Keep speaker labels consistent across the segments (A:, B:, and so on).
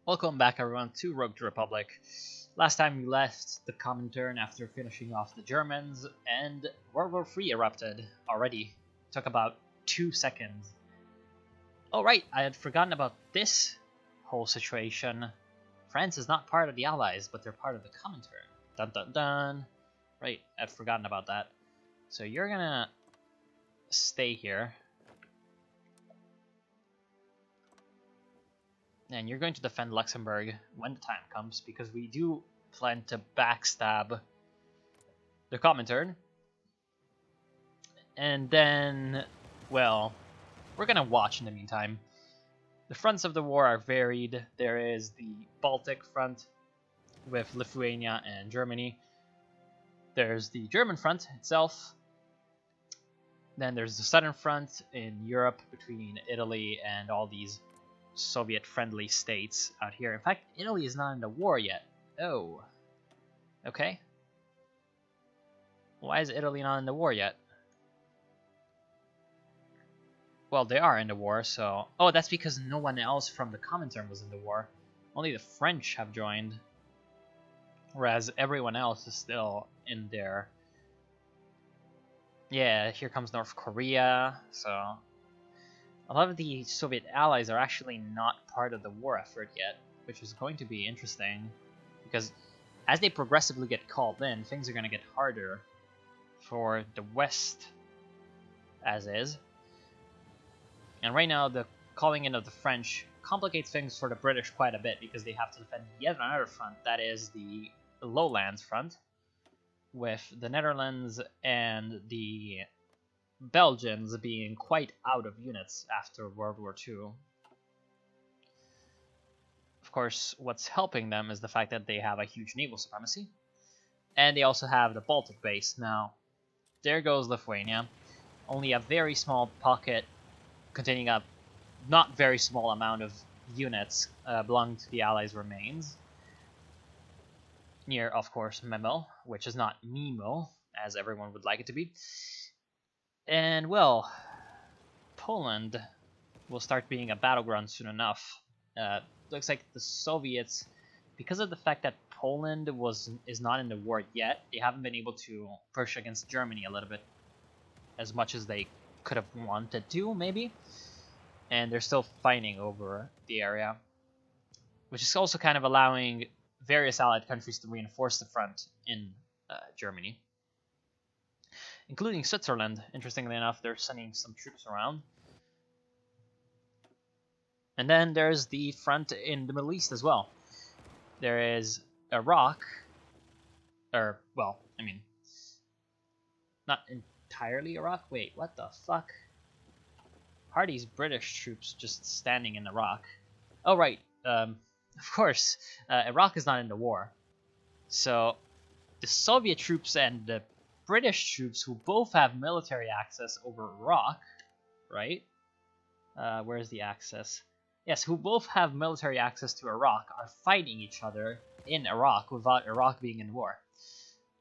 A: Welcome back everyone to Rogue Republic. Last time we left the Comintern after finishing off the Germans, and World War III erupted already. Took about 2 seconds. Oh right, I had forgotten about this whole situation. France is not part of the Allies, but they're part of the Comintern. Dun dun dun. Right, I'd forgotten about that. So you're gonna stay here. And you're going to defend Luxembourg when the time comes, because we do plan to backstab the Comintern. And then, well, we're going to watch in the meantime. The fronts of the war are varied. There is the Baltic front with Lithuania and Germany. There's the German front itself. Then there's the southern front in Europe between Italy and all these Soviet-friendly states out here. In fact, Italy is not in the war yet. Oh. Okay. Why is Italy not in the war yet? Well, they are in the war, so... Oh, that's because no one else from the Comintern was in the war. Only the French have joined. Whereas everyone else is still in there. Yeah, here comes North Korea, so... A lot of the Soviet allies are actually not part of the war effort yet, which is going to be interesting, because as they progressively get called in, things are going to get harder for the West, as is. And right now, the calling in of the French complicates things for the British quite a bit, because they have to defend yet another front, that is the Lowlands front, with the Netherlands and the Belgians being quite out of units after World War II. Of course, what's helping them is the fact that they have a huge naval supremacy, and they also have the Baltic base. Now, there goes Lithuania. Only a very small pocket containing a not very small amount of units belonging to the Allies remains. Near, of course, Memel, which is not Mimo, as everyone would like it to be. And, well, Poland will start being a battleground soon enough. Looks like the Soviets, because of the fact that Poland is not in the war yet, they haven't been able to push against Germany a little bit as much as they could have wanted to, maybe. And they're still fighting over the area, which is also kind of allowing various allied countries to reinforce the front in Germany. Including Switzerland. Interestingly enough, they're sending some troops around. And then there's the front in the Middle East as well. There is Iraq, or, well, I mean, not entirely Iraq. Wait, what the fuck? How are these British troops just standing in Iraq? Oh, right, of course, Iraq is not in the war. So, the Soviet troops and the British troops, who both have military access over Iraq, right? Where's the access? Yes, who both have military access to Iraq, are fighting each other in Iraq without Iraq being in war.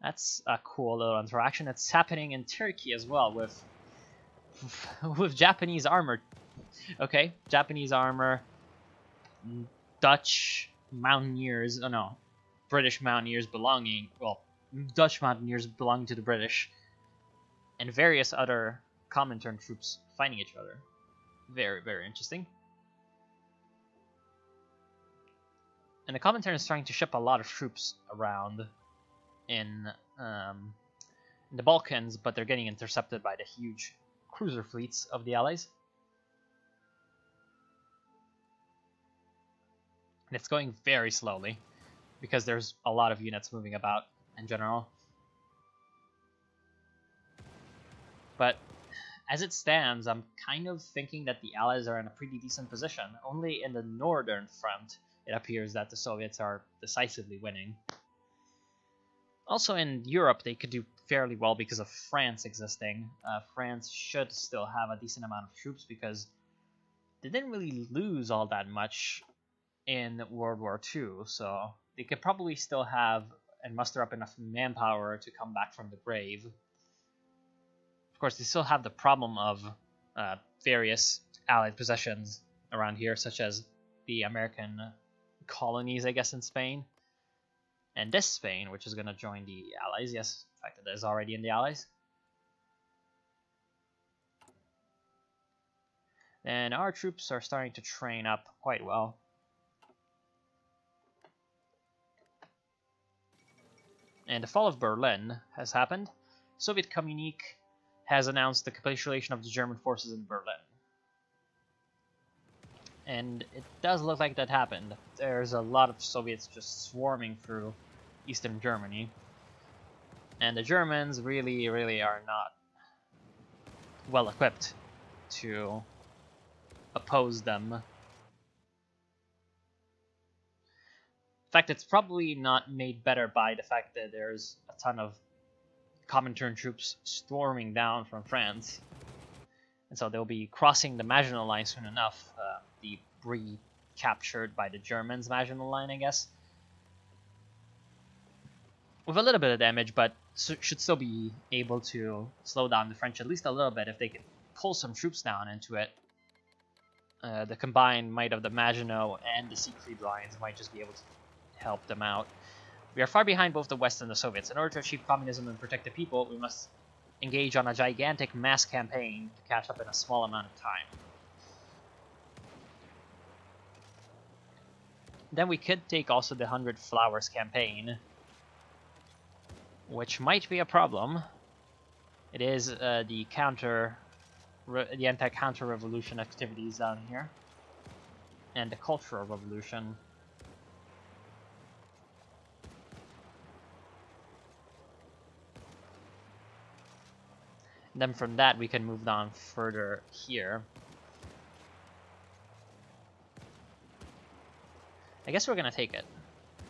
A: That's a cool little interaction. It's happening in Turkey as well with Japanese armor. Okay, Japanese armor, Dutch mountaineers. Oh no, British mountaineers belonging. Well, Dutch mountaineers belonging to the British, and various other Comintern troops fighting each other. Very, very interesting. And the Comintern is trying to ship a lot of troops around in the Balkans, but they're getting intercepted by the huge cruiser fleets of the Allies. And it's going very slowly, because there's a lot of units moving about in general. But as it stands, I'm kind of thinking that the Allies are in a pretty decent position. Only in the northern front, it appears that the Soviets are decisively winning. Also in Europe, they could do fairly well because of France existing. France should still have a decent amount of troops, because they didn't really lose all that much in World War II, so they could probably still have and muster up enough manpower to come back from the grave. Of course, they still have the problem of various Allied possessions around here, such as the American colonies, I guess, in Spain. And this Spain, which is going to join the Allies. Yes, in fact, it is already in the Allies. And our troops are starting to train up quite well. And the fall of Berlin has happened. Soviet Communique has announced the capitulation of the German forces in Berlin. And it does look like that happened. There's a lot of Soviets just swarming through Eastern Germany. And the Germans really, really are not well equipped to oppose them. In fact, it's probably not made better by the fact that there's a ton of Comintern troops storming down from France. And so they'll be crossing the Maginot Line soon enough. The recaptured by the Germans Maginot Line, I guess. With a little bit of damage, but should still be able to slow down the French at least a little bit if they can pull some troops down into it. The combined might of the Maginot and the Siegfried lines might just be able to help them out. We are far behind both the West and the Soviets. In order to achieve communism and protect the people, we must engage on a gigantic mass campaign to catch up in a small amount of time. Then we could take also the 100 Flowers campaign, which might be a problem. It is the anti-counter revolution activities down here, and the cultural revolution. And then from that we can move on further here. I guess we're gonna take it.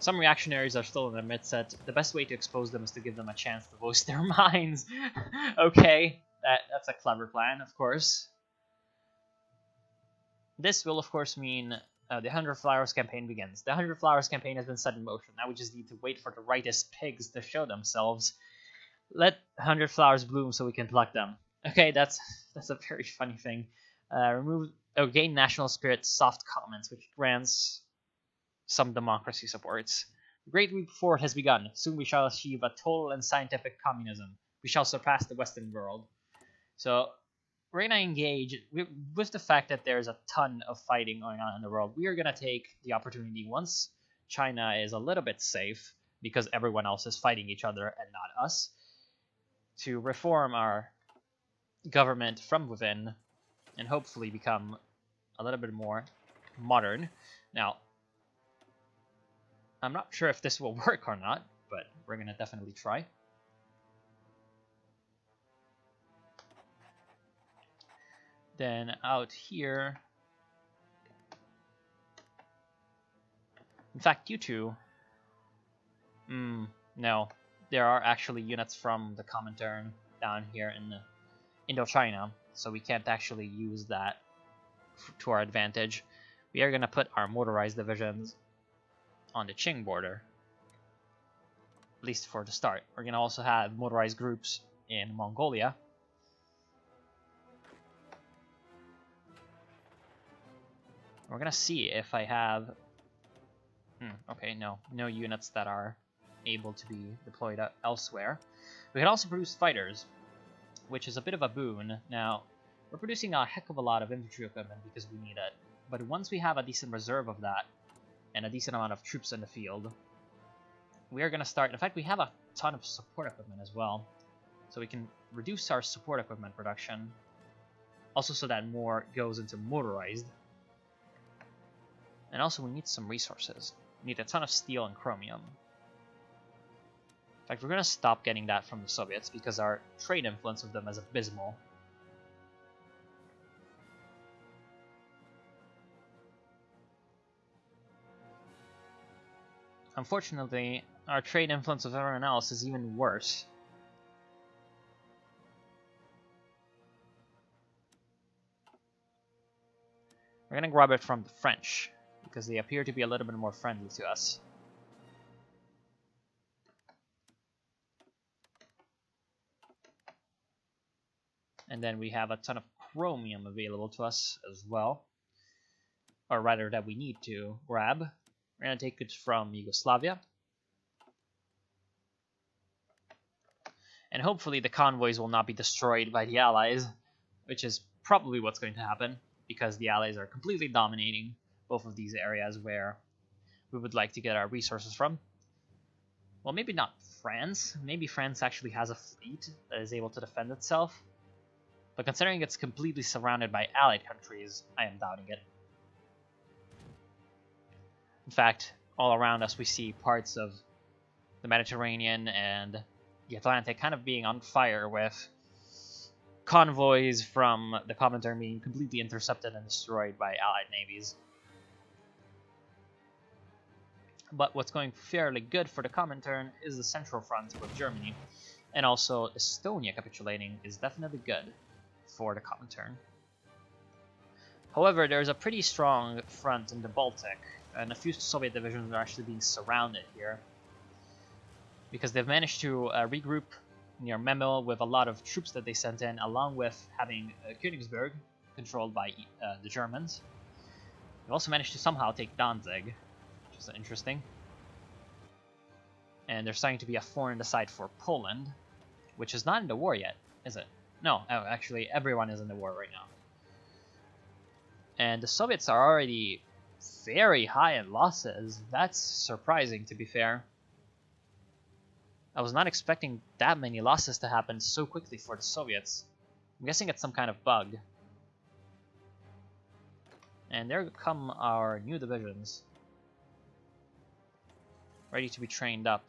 A: Some reactionaries are still in their midset. The best way to expose them is to give them a chance to voice their minds. Okay, that's a clever plan, of course. This will, of course, mean the 100 Flowers campaign begins. The 100 Flowers campaign has been set in motion. Now we just need to wait for the rightest pigs to show themselves. Let 100 flowers bloom so we can pluck them. Okay, that's a very funny thing. Gain national spirit soft comments, which grants some democracy supports. The Great Leap Forward has begun. Soon we shall achieve a total and scientific communism. We shall surpass the Western world. So we're going to engage with the fact that there's a ton of fighting going on in the world. We are going to take the opportunity once China is a little bit safe, because everyone else is fighting each other and not us, to reform our government from within and hopefully become a little bit more modern. Now, I'm not sure if this will work or not, but we're going to definitely try. Then out here, in fact, you two, no, there are actually units from the Comintern down here in Indochina, so we can't actually use that to our advantage. We are going to put our motorized divisions on the Qing border, at least for the start. We're going to also have motorized groups in Mongolia. We're going to see if I have... okay, no units that are able to be deployed elsewhere. We can also produce fighters, which is a bit of a boon. Now, we're producing a heck of a lot of infantry equipment because we need it. But once we have a decent reserve of that, and a decent amount of troops in the field, we are going to start... In fact, we have a ton of support equipment as well, so we can reduce our support equipment production, also so that more goes into motorized. And also we need some resources. We need a ton of steel and chromium. In fact, we're going to stop getting that from the Soviets because our trade influence with them is abysmal. Unfortunately, our trade influence with everyone else is even worse. We're going to grab it from the French, because they appear to be a little bit more friendly to us. And then we have a ton of chromium available to us as well. Or rather, that we need to grab. We're We're going to take it from Yugoslavia. And hopefully the convoys will not be destroyed by the Allies, which is probably what's going to happen, because the Allies are completely dominating both of these areas where we would like to get our resources from. Well, maybe not France. Maybe France actually has a fleet that is able to defend itself. But considering it's completely surrounded by Allied countries, I am doubting it. In fact, all around us we see parts of the Mediterranean and the Atlantic kind of being on fire, with convoys from the Comintern being completely intercepted and destroyed by Allied navies. But what's going fairly good for the Comintern is the central front with Germany, and also Estonia capitulating is definitely good for the Comintern. However, there's a pretty strong front in the Baltic, and a few Soviet divisions are actually being surrounded here, because they've managed to regroup near Memel with a lot of troops that they sent in, along with having Königsberg controlled by the Germans. They've also managed to somehow take Danzig, which is interesting. And there's starting to be a four in the side for Poland, which is not in the war yet, is it? No, oh, actually everyone is in the war right now. And the Soviets are already very high in losses. That's surprising, to be fair. I was not expecting that many losses to happen so quickly for the Soviets. I'm guessing it's some kind of bug. And there come our new divisions, ready to be trained up.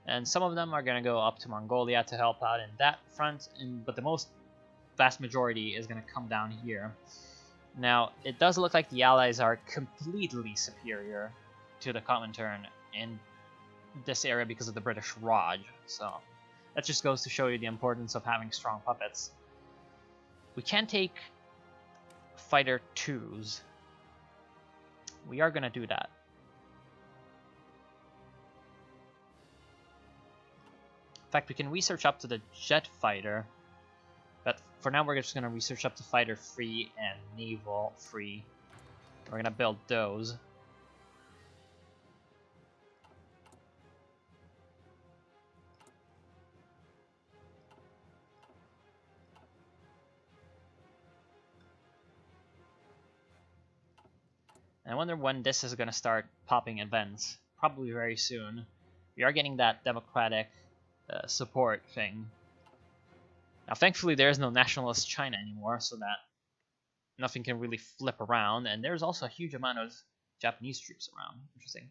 A: And some of them are going to go up to Mongolia to help out in that front, but the vast majority is going to come down here. Now, it does look like the Allies are completely superior to the Comintern in this area because of the British Raj, so that just goes to show you the importance of having strong puppets. We can take fighter 2s. We are going to do that. In fact, we can research up to the jet fighter, but for now we're just going to research up to fighter 3 and naval 3. We're going to build those. I wonder when this is going to start popping events. Probably very soon. We are getting that democratic support thing. Now, thankfully, there is no nationalist China anymore, so that nothing can really flip around. And there's also a huge amount of Japanese troops around. Interesting.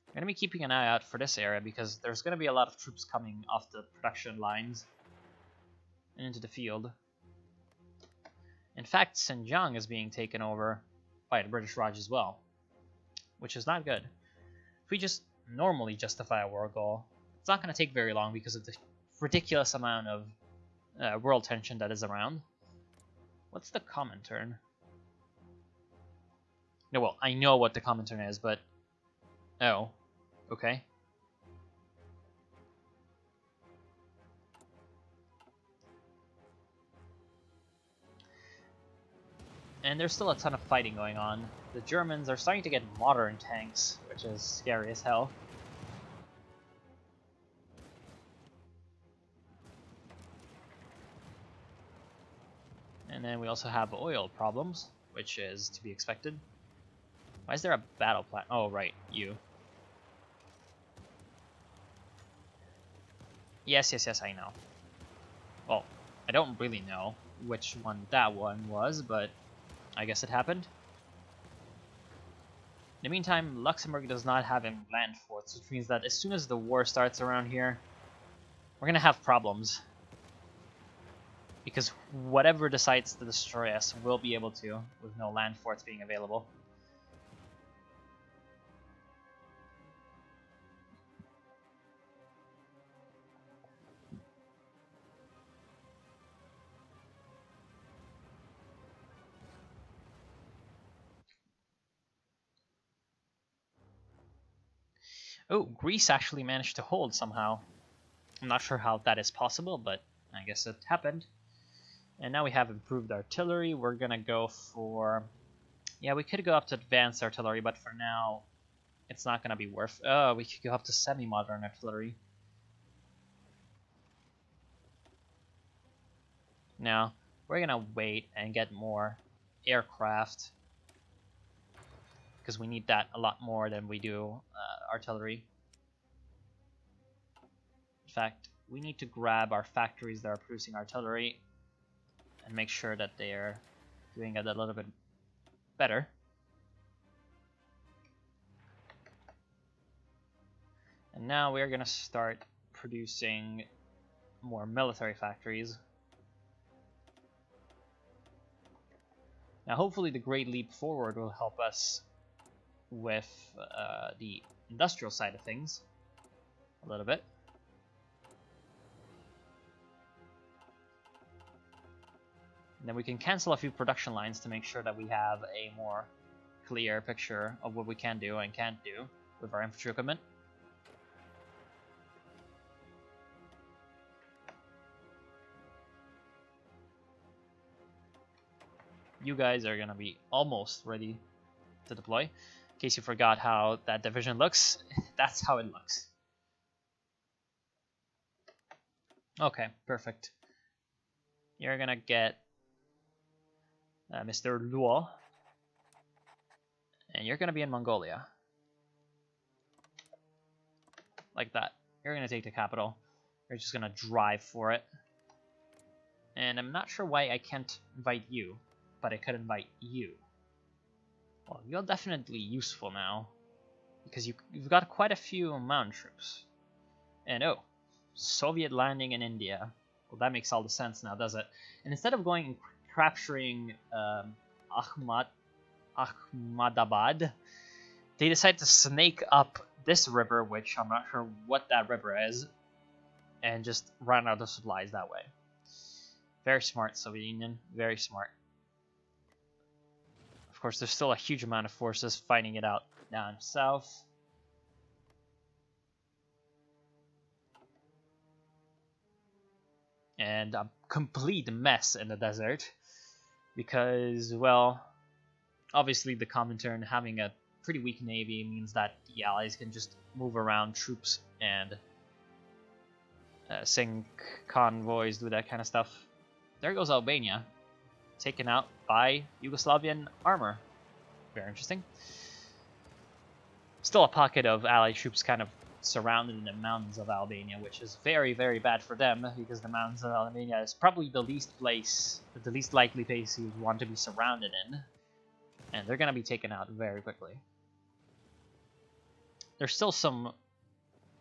A: I'm going to be keeping an eye out for this area because there's going to be a lot of troops coming off the production lines and into the field. In fact, Xinjiang is being taken over by the British Raj as well, which is not good. If we just normally justify a war goal, it's not going to take very long because of the ridiculous amount of world tension that is around. What's the Comintern? No, well, I know what the Comintern is, but... Oh, okay. And there's still a ton of fighting going on. The Germans are starting to get modern tanks, which is scary as hell. And then we also have oil problems, which is to be expected. Why is there a battle plan? Oh, right, you. Yes, I know. Well, I don't really know which one that one was, but I guess it happened. In the meantime, Luxembourg does not have any land forts, which means that as soon as the war starts around here, we're going to have problems. Because whatever decides to destroy us will be able to, with no land forts being available. Oh, Greece actually managed to hold somehow. I'm not sure how that is possible, but I guess it happened. And now we have improved artillery. We're gonna go for... Yeah, we could go up to advanced artillery, but for now, it's not gonna be worth... Oh, we could go up to semi-modern artillery. Now, we're gonna wait and get more aircraft, because we need that a lot more than we do artillery. In fact, we need to grab our factories that are producing artillery and make sure that they're doing it a little bit better. And now we're gonna start producing more military factories. Now hopefully the Great Leap Forward will help us with the industrial side of things a little bit. And then we can cancel a few production lines to make sure that we have a more clear picture of what we can do and can't do with our infantry equipment. You guys are going to be almost ready to deploy. In case you forgot how that division looks, that's how it looks. Okay, perfect. You're going to get Mr. Luo, and you're going to be in Mongolia. Like that. You're going to take the capital. You're just going to drive for it. And I'm not sure why I can't invite you, but I could invite you. Well, you're definitely useful now, because you've got quite a few mountain troops. And oh, Soviet landing in India. Well, that makes all the sense now, does it? And instead of going and capturing Ahmadabad, they decide to snake up this river, which I'm not sure what that river is, and just run out of supplies that way. Very smart, Soviet Union. Very smart. Of course, there's still a huge amount of forces fighting it out down south. And a complete mess in the desert. Because, well, obviously the Comintern having a pretty weak navy means that the Allies can just move around troops and sink convoys, do that kind of stuff. There goes Albania, taken out by Yugoslavian armor. Very interesting. Still a pocket of Allied troops kind of surrounded in the mountains of Albania, which is very, very bad for them, because the mountains of Albania is probably the least likely place you want to be surrounded in. And they're going to be taken out very quickly. There's still some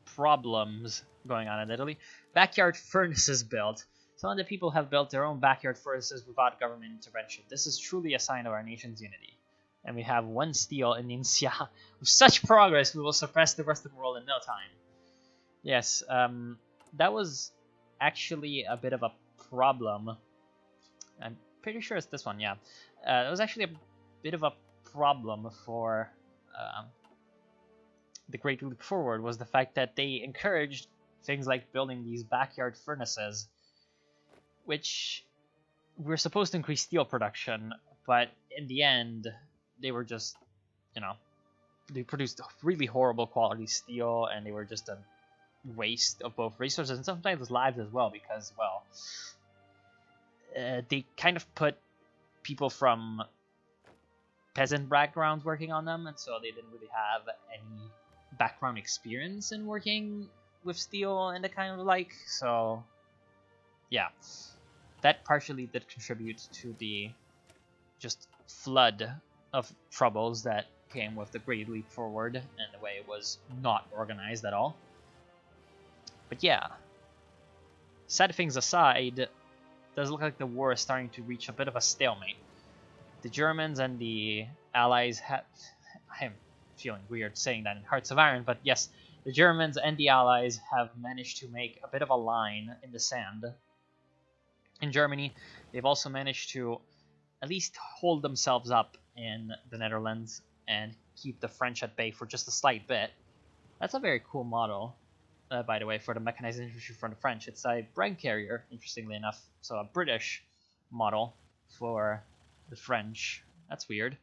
A: problems going on in Italy. Backyard furnaces built. Some of the people have built their own backyard furnaces without government intervention. This is truly a sign of our nation's unity. And we have one steel in Ningxia. With such progress, we will suppress the Western world in no time. Yes, that was actually a bit of a problem. I'm pretty sure it's this one, yeah. It was actually a bit of a problem for the Great Leap Forward, was the fact that they encouraged things like building these backyard furnaces, which were supposed to increase steel production, but in the end, they were just, you know, they produced really horrible quality steel, and they were just a waste of both resources and sometimes lives as well, because, well, they kind of put people from peasant backgrounds working on them, and so they didn't really have any background experience in working with steel and the kind of like, so yeah, that partially did contribute to the just flood of troubles that came with the Great Leap Forward and the way it was not organized at all. But yeah, sad things aside, it does look like the war is starting to reach a bit of a stalemate. The Germans and the Allies have... I'm feeling weird saying that in Hearts of Iron, but yes, the Germans and the Allies have managed to make a bit of a line in the sand. In Germany, they've also managed to at least hold themselves up in the Netherlands and keep the French at bay for just a slight bit. That's a very cool model, by the way, for the mechanized infantry from the French. It's a Brand carrier, interestingly enough, so a British model for the French. That's weird.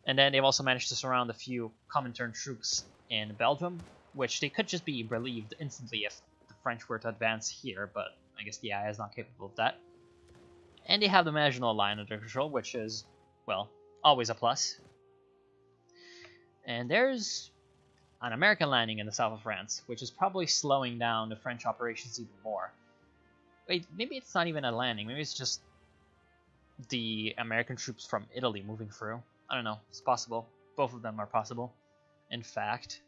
A: And then they've also managed to surround a few Comintern troops in Belgium, which they could just be relieved instantly if the French were to advance here, but I guess the AI is not capable of that. And they have the Maginot Line under control, which is, well, always a plus. And there's an American landing in the south of France, which is probably slowing down the French operations even more. Wait, maybe it's not even a landing, maybe it's just the American troops from Italy moving through. I don't know, it's possible. Both of them are possible, in fact.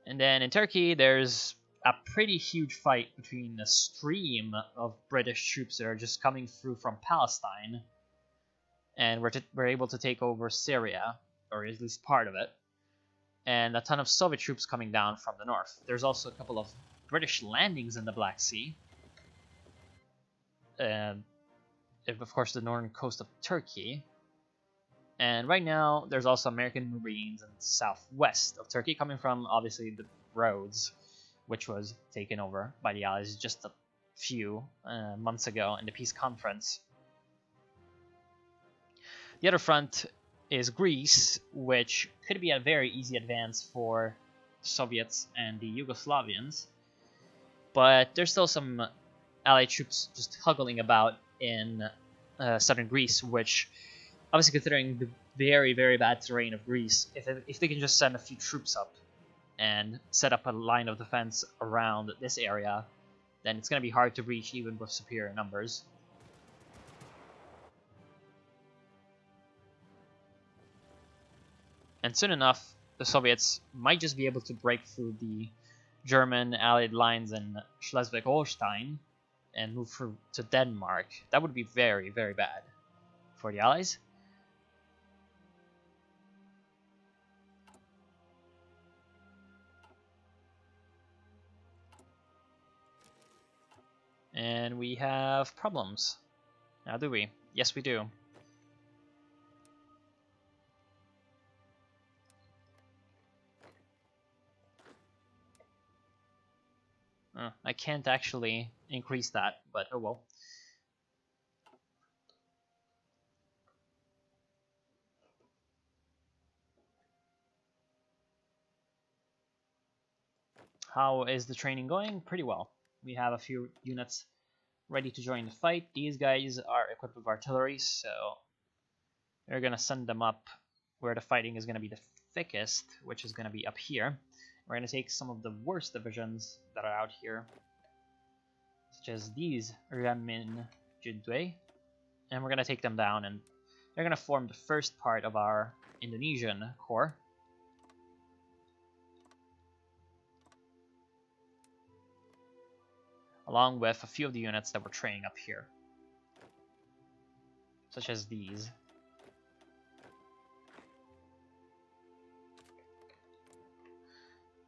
A: And then in Turkey, there's a pretty huge fight between a stream of British troops that are just coming through from Palestine, and we're able to take over Syria, or at least part of it, and a ton of Soviet troops coming down from the north. There's also a couple of British landings in the Black Sea, of course the northern coast of Turkey. And right now, there's also American Marines in the southwest of Turkey, coming from, obviously, the Rhodes, which was taken over by the Allies just a few months ago in the peace conference. The other front is Greece, which could be a very easy advance for Soviets and the Yugoslavians. But there's still some Allied troops just huggling about in southern Greece, which, obviously considering the very, very bad terrain of Greece, if they can just send a few troops up and set up a line of defense around this area, then it's going to be hard to reach even with superior numbers. And soon enough, the Soviets might just be able to break through the German Allied lines in Schleswig-Holstein and move through to Denmark. That would be very, very bad for the Allies. And we have problems. Now do we? Yes, we do. I can't actually increase that, but oh well. How is the training going? Pretty well. We have a few units ready to join the fight. These guys are equipped with artillery, so we're going to send them up where the fighting is going to be the thickest, which is going to be up here. We're going to take some of the worst divisions that are out here, such as these Ramin Jidwe, and we're going to take them down, and they're going to form the first part of our Indonesian corps. Along with a few of the units that we're training up here, such as these.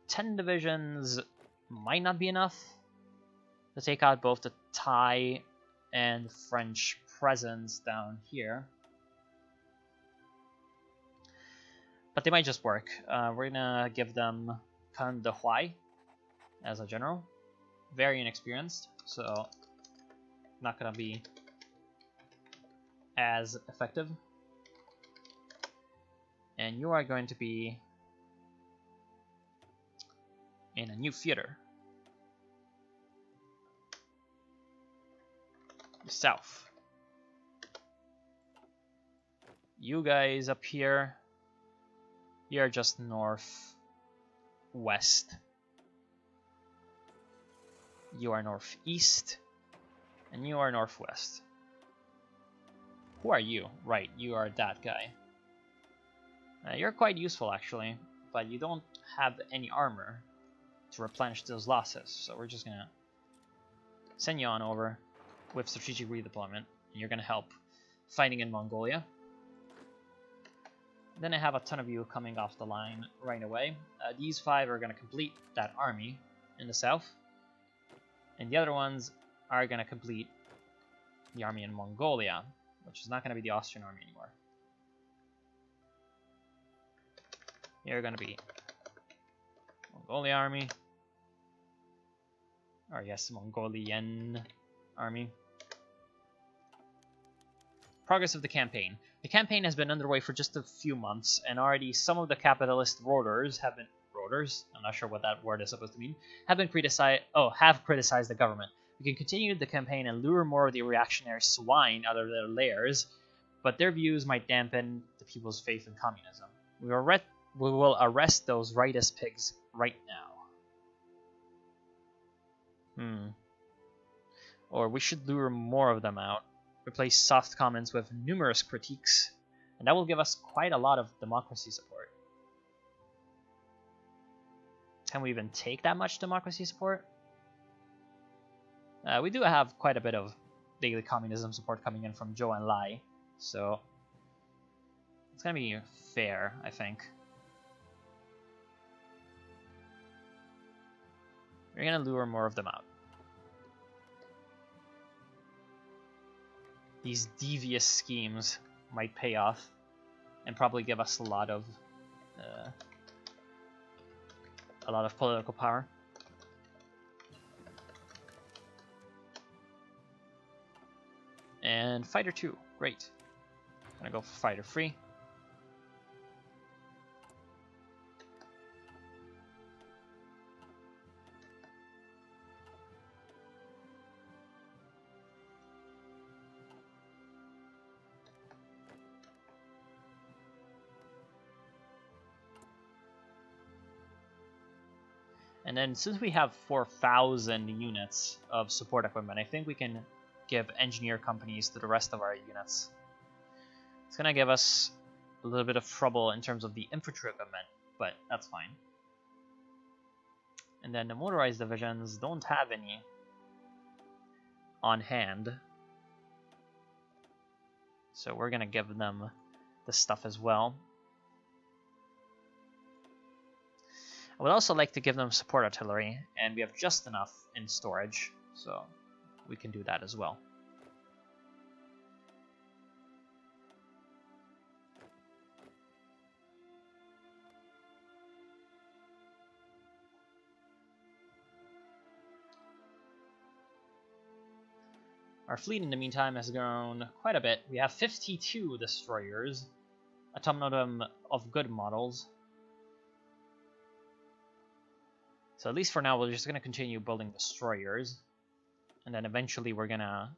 A: Ten divisions might not be enough to take out both the Thai and French presence down here, but they might just work. We're gonna give them Khan De Huai as a general. Very inexperienced, so not gonna be as effective. And you are going to be in a new theater, the south. You guys up here, you're just northwest. You are northeast, and you are northwest. Who are you? Right, you are that guy. You're quite useful, actually, but you don't have any armor to replenish those losses, so we're just gonna send you on over with strategic redeployment, and you're gonna help fighting in Mongolia. Then I have a ton of you coming off the line right away. These 5 are gonna complete that army in the south, and the other ones are gonna complete the army in Mongolia, which is not gonna be the Austrian army anymore. You're gonna be Mongolia army, or yes, Mongolian army. Progress of the campaign. The campaign has been underway for just a few months, and already some of the capitalist rotors have been I'm not sure what that word is supposed to mean. Have criticized the government. We can continue the campaign and lure more of the reactionary swine out of their lairs, but their views might dampen the people's faith in communism. We will arrest those rightist pigs right now. Or we should lure more of them out. Replace soft comments with numerous critiques, and that will give us quite a lot of democracy support. Can we even take that much democracy support? We do have quite a bit of daily communism support coming in from Zhou and Lai, so it's gonna be fair, I think. We're gonna lure more of them out. These devious schemes might pay off and probably give us a lot of political power. And Fighter 2, great. Gonna go for Fighter 3. And then since we have 4,000 units of support equipment, I think we can give engineer companies to the rest of our units. It's going to give us a little bit of trouble in terms of the infantry equipment, but that's fine. And then the motorized divisions don't have any on hand, so we're going to give them the stuff as well. I would also like to give them support artillery, and we have just enough in storage, so we can do that as well. Our fleet in the meantime has grown quite a bit. We have 52 destroyers, a ton of them of good models. So at least for now, we're just going to continue building destroyers, and then eventually we're going to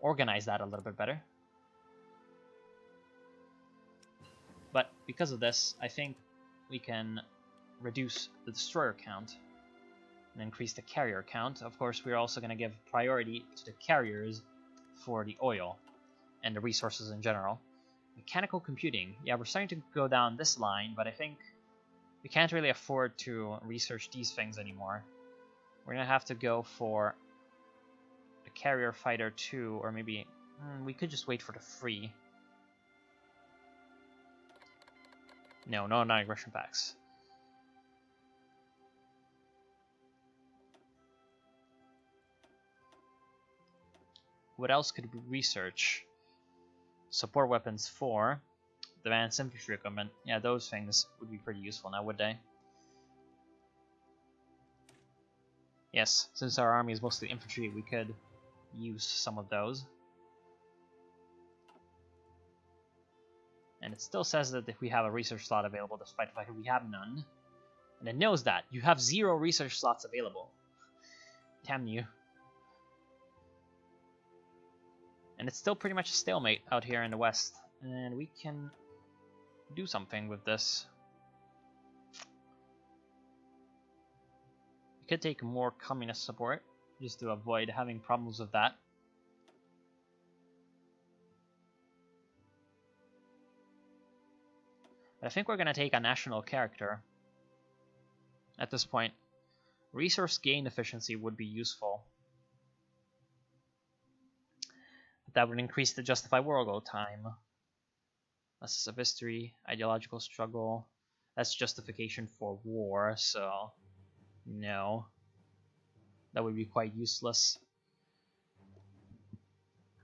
A: organize that a little bit better. But because of this, I think we can reduce the destroyer count and increase the carrier count. Of course, we're also going to give priority to the carriers for the oil and the resources in general. Mechanical computing. Yeah, we're starting to go down this line, but I think we can't really afford to research these things anymore. We're going to have to go for the Carrier Fighter 2, or maybe we could just wait for the free. No non-aggression packs. What else could we research? Support weapons 4. Advanced infantry equipment. Yeah, those things would be pretty useful now, would they? Yes, since our army is mostly infantry, we could use some of those. And it still says that if we have a research slot available, despite the fact that we have none. And it knows that. You have 0 research slots available. Damn you. And it's still pretty much a stalemate out here in the west. And we can do something with this. We could take more communist support just to avoid having problems with that. But I think we're going to take a national character at this point. Resource gain efficiency would be useful. But that would increase the justify war goal time. Lessons of history, ideological struggle. That's justification for war, so no. That would be quite useless.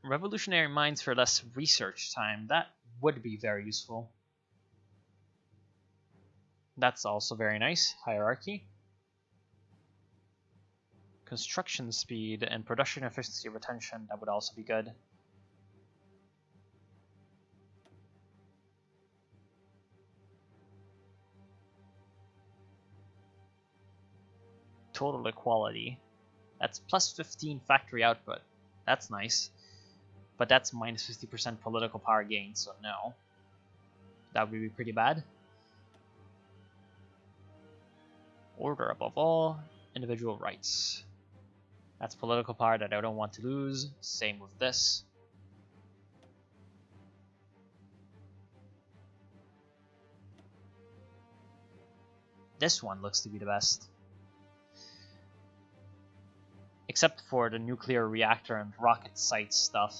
A: Revolutionary minds for less research time. That would be very useful. That's also very nice. Hierarchy. Construction speed and production efficiency retention. That would also be good. total equality. That's plus 15 factory output. That's nice. But that's minus 50% political power gain, so no. That would be pretty bad. Order above all, individual rights. That's political power that I don't want to lose. Same with this. This one looks to be the best. Except for the nuclear reactor and rocket site stuff.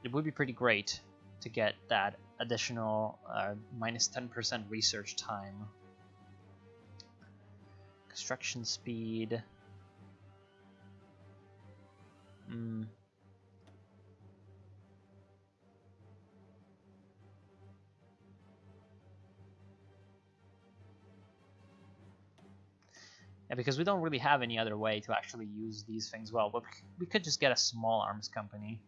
A: It would be pretty great to get that additional minus 10% research time. Construction speed. Yeah, because we don't really have any other way to actually use these things well, but we could just get a small arms company.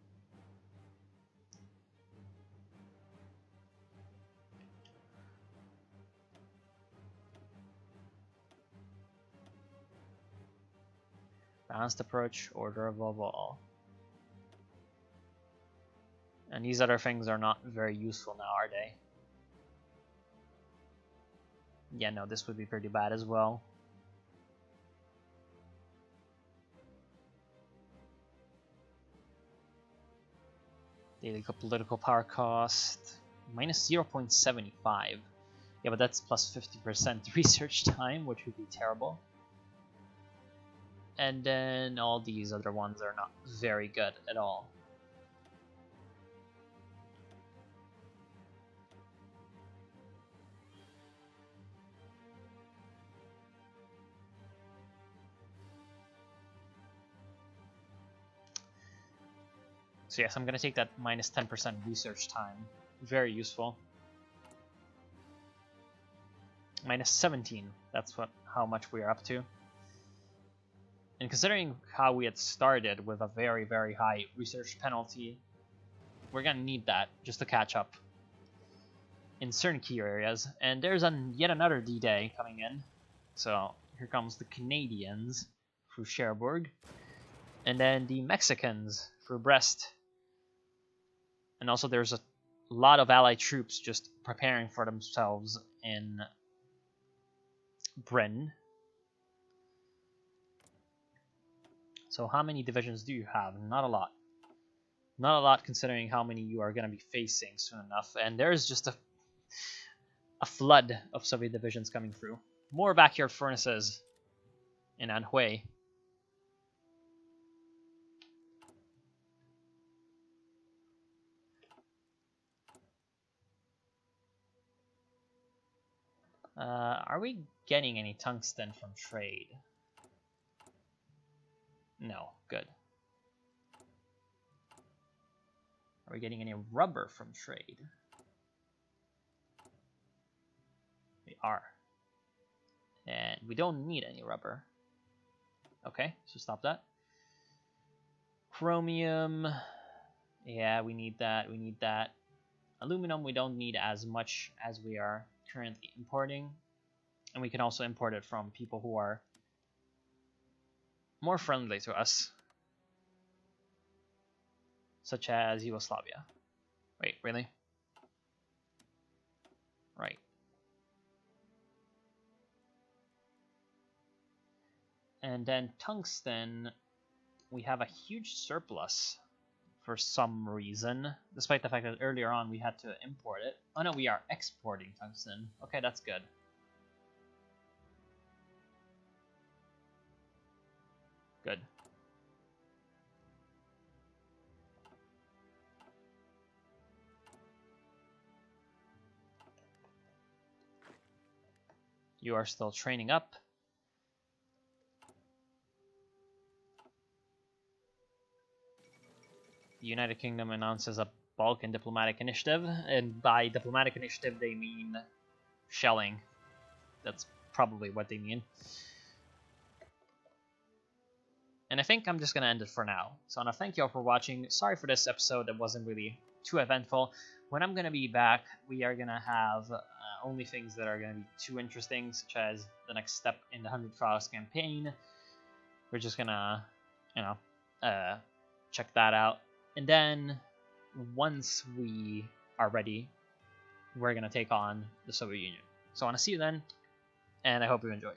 A: Balanced approach, order above all. And these other things are not very useful now, are they? Yeah, no, this would be pretty bad as well. Daily political power cost, minus 0.75. Yeah, but that's plus 50% research time, which would be terrible. And then all these other ones are not very good at all. So yes, I'm going to take that minus 10% research time. Very useful. Minus 17. That's how much we are up to. And considering how we had started with a very, very high research penalty, we're going to need that just to catch up in certain key areas. And there's yet another D-Day coming in. So here comes the Canadians through Cherbourg. And then the Mexicans through Brest. And also there's a lot of Allied troops just preparing for themselves in Britain. So how many divisions do you have? Not a lot. Not a lot considering how many you are going to be facing soon enough. And there's just a flood of Soviet divisions coming through. More backyard furnaces in Anhui. Are we getting any tungsten from trade? No, good. Are we getting any rubber from trade? We are. And we don't need any rubber. Okay, so stop that. Chromium. Yeah, we need that. We need that. Aluminum we don't need as much as we are currently importing. And we can also import it from people who are more friendly to us. Such as Yugoslavia. Wait, really? Right. And then tungsten, we have a huge surplus for some reason, despite the fact that earlier on we had to import it. Oh no, we are exporting tungsten. Okay, that's good. Good. You are still training up. The United Kingdom announces a Balkan diplomatic initiative, and by diplomatic initiative they mean shelling. That's probably what they mean. And I think I'm just going to end it for now. So I want to thank you all for watching. Sorry for this episode that wasn't really too eventful. When I'm going to be back, we are going to have only things that are going to be too interesting, such as the next step in the 100 Files campaign. We're just gonna, check that out. And then once we are ready, we're gonna take on the Soviet Union. So I want to see you then, and I hope you enjoyed.